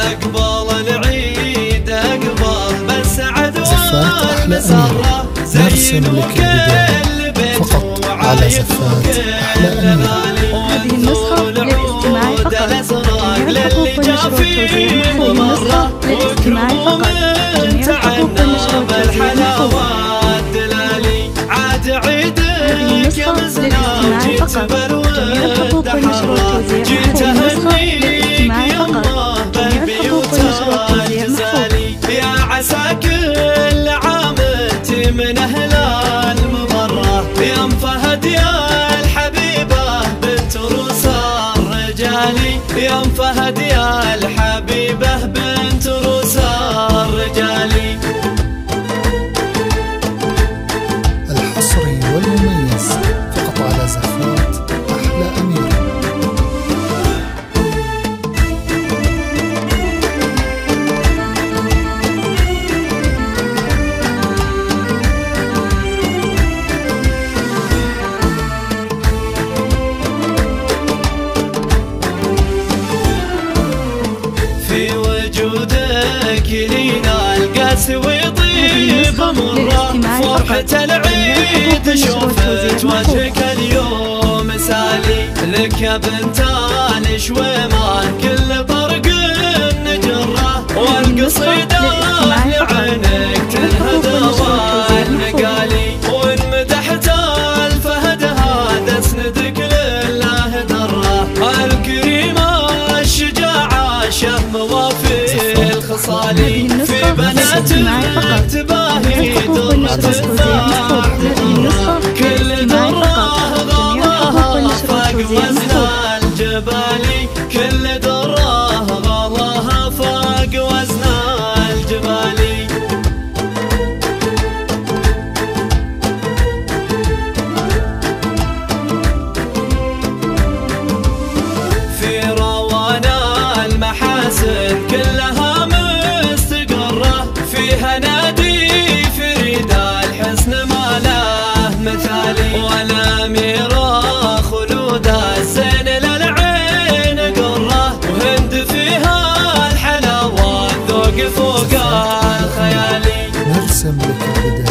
اقبل العيد اقبل بس عدوك مسره زين وكل بيت فقط على زفات أحلى أمير. هذه النسخة للاستماع فقط. جميع الحقوق والنشر والتوزيع محفوظ. للاستماع فقط. جميع الحقوق والنشر والتوزيع محفوظ. عاد عيدك يا للاستماع فقط. جميع الحقوق والنشر والتوزيع محفوظ. للاستماع فقط. جميع الحقوق والنشر والتوزيع محفوظ. يا عسى كل عام من أهل المبرة يا ام فهد يا الحبيبة بنت روس الرجالي يا ام فهد يا الحبيبة بنت روس الرجالي. الحصري والمميز فقط على زفات أحلى أمير. في وجودك لينا القاس ويطيب مره فرحة العيد شوفت وجهك اليوم سالي لك يا بنت الشويمان كل طرق نجره والقصيدة لعينك تنهدى والنقالي وان مدحت الفهد هذا اسندك لله دره الكريمة الشجاعة شهم وفي الخصالي في بناتك تباهي درة كل درة غلاها فاق وزن الجبالي كل درة غلاها فاق وزن الجبالي. في روانا المحاسن كلها مستقرة فيها نادي فريد الحسن ما له مثالي والأميرة خلود الزين للعين قرة وهند فيها الحلاوة والذوق فوق الخيالي. نرسم لك البداية